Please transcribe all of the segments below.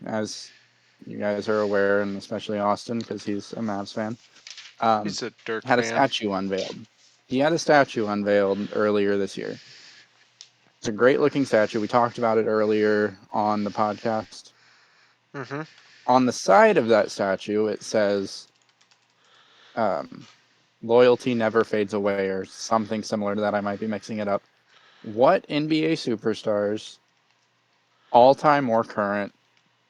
as you guys are aware, and especially Austin, because he's a Mavs fan, He's a Dirk had a fan. statue unveiled. He had a statue unveiled earlier this year. It's a great looking statue. We talked about it earlier on the podcast. Mm-hmm. On the side of that statue, it says, loyalty never fades away, or something similar to that. I might be mixing it up. What NBA superstars, all time or current,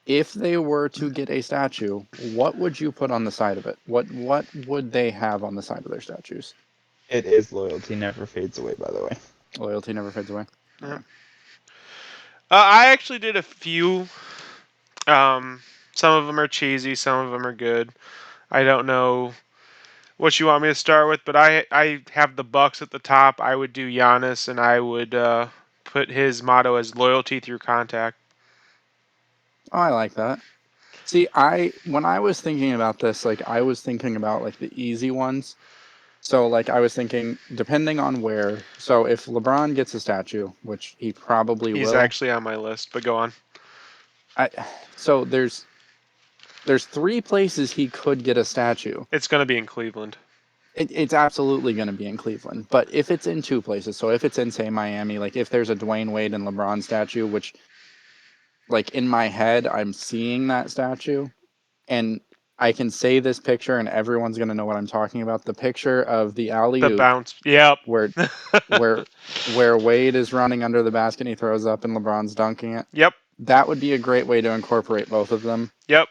if they were to get a statue, what would you put on the side of it? What would they have on the side of their statues? It is loyalty never fades away, by the way. Loyalty never fades away. Yeah. Okay. I actually did a few. Some of them are cheesy, some of them are good. I don't know what you want me to start with, but I have the Bucks at the top. I would do Giannis, and I would put his motto as loyalty through contact. Oh, I like that. See, when I was thinking about this, like I was thinking about like the easy ones. So like I was thinking, depending on where. So if LeBron gets a statue, which he probably He's will, actually on my list, but go on. I so there's three places he could get a statue. It's going to be in Cleveland. It's absolutely going to be in Cleveland. But if it's in two places, so if it's in, say, Miami, like if there's a Dwayne Wade and LeBron statue, which, like, in my head, I'm seeing that statue, and I can say this picture, and everyone's going to know what I'm talking about. The picture of the alley The oop bounce. Yep. where where where Wade is running under the basket and he throws up and LeBron's dunking it. Yep. That would be a great way to incorporate both of them. Yep.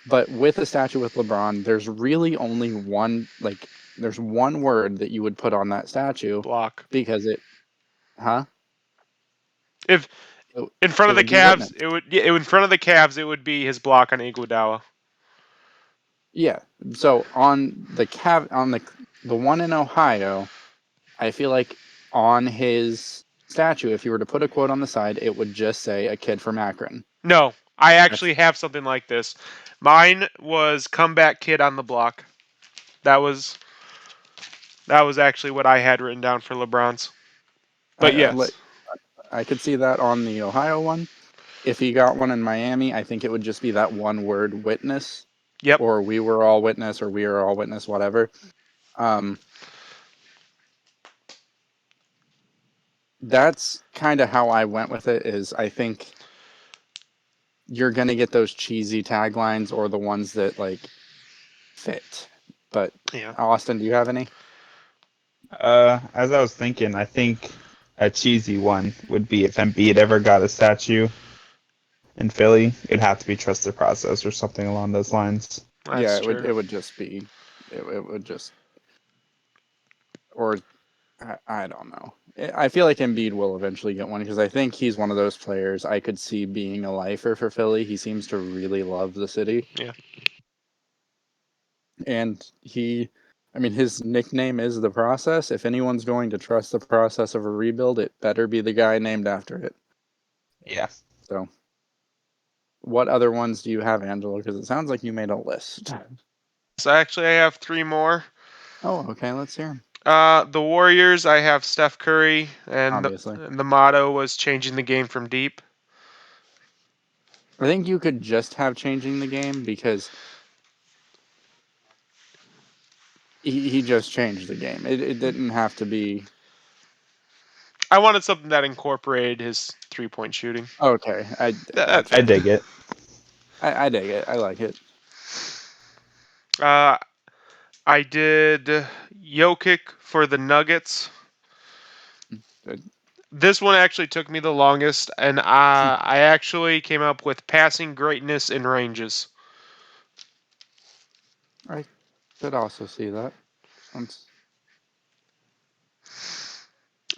But with a statue with LeBron, there's really only one, like, there's one word that you would put on that statue Block. because If in front it of the would be witness. Cavs, in front of the Cavs, it would be his block on Iguodala. Yeah. So on the one in Ohio, I feel like on his statue, if you were to put a quote on the side, it would just say "a kid from Akron." No, I That's actually have something like this. Mine was comeback kid on the block. That was actually what I had written down for LeBron's. But yes. I could see that on the Ohio one. If he got one in Miami, I think it would just be that one word, witness, Yep. or we were all witness, or we are all witness, whatever. That's kind of how I went with it. Is I think you're gonna get those cheesy taglines or the ones that like fit. But Yeah. Austin, do you have any? As I was thinking, I think a cheesy one would be if Embiid ever got a statue in Philly, it'd have to be Trust the Process or something along those lines. That's Yeah, true. it would just be, it would just, or I don't know. I feel like Embiid will eventually get one because I think he's one of those players I could see being a lifer for Philly. He seems to really love the city. Yeah. And his nickname is The Process. If anyone's going to trust the process of a rebuild, it better be the guy named after it. Yeah. So, what other ones do you have, Angelo? Because it sounds like you made a list. So actually, I have three more. Oh, okay. Let's hear them. The Warriors, I have Steph Curry, and Obviously. the motto was changing the game from deep. I think you could just have changing the game because he just changed the game. It didn't have to be. I wanted something that incorporated his 3-point shooting. Okay, I I dig it. I dig it. I like it. I did Jokic for the Nuggets. Good. This one actually took me the longest, and I actually came up with passing greatness in ranges. I could also see that.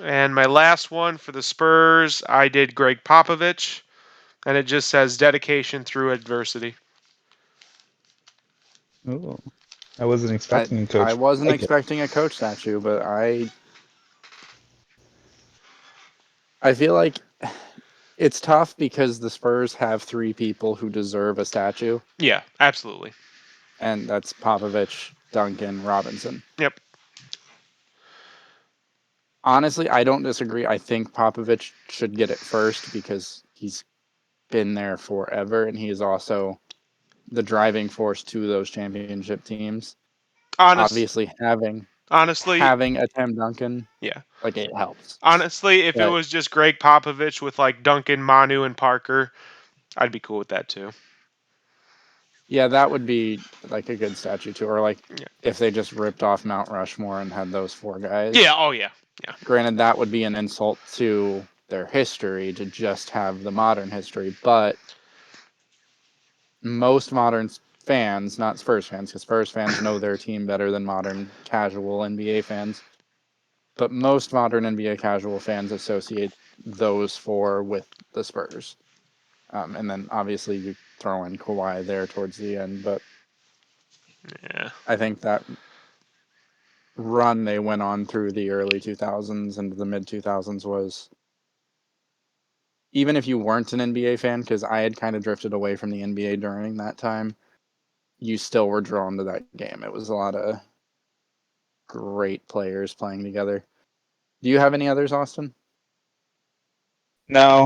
And my last one for the Spurs, I did Greg Popovich, and it just says dedication through adversity. Oh, I wasn't expecting a coach. I wasn't like expecting a coach statue, but I feel like it's tough because the Spurs have three people who deserve a statue. Yeah, absolutely. And that's Popovich, Duncan, Robinson. Yep. Honestly, I don't disagree. I think Popovich should get it first because he's been there forever, and he is also the driving force to those championship teams. Obviously, Honestly, having a Tim Duncan, yeah. like, it helps. Honestly, if it But was just Greg Popovich with like Duncan, Manu, and Parker, I'd be cool with that too. yeah, that would be like a good statue too. Or like Yeah. if they just ripped off Mount Rushmore and had those 4 guys. Yeah. Oh yeah. Yeah. Granted, that would be an insult to their history to just have the modern history, but most modern fans, not Spurs fans, because Spurs fans know their team better than modern casual NBA fans, but most modern NBA casual fans associate those 4 with the Spurs. And then obviously you throw in Kawhi there towards the end, but Yeah. I think that run they went on through the early 2000s and the mid 2000s was, even if you weren't an NBA fan, because I had kind of drifted away from the NBA during that time, you still were drawn to that game. It was a lot of great players playing together. Do you have any others, Austin? No,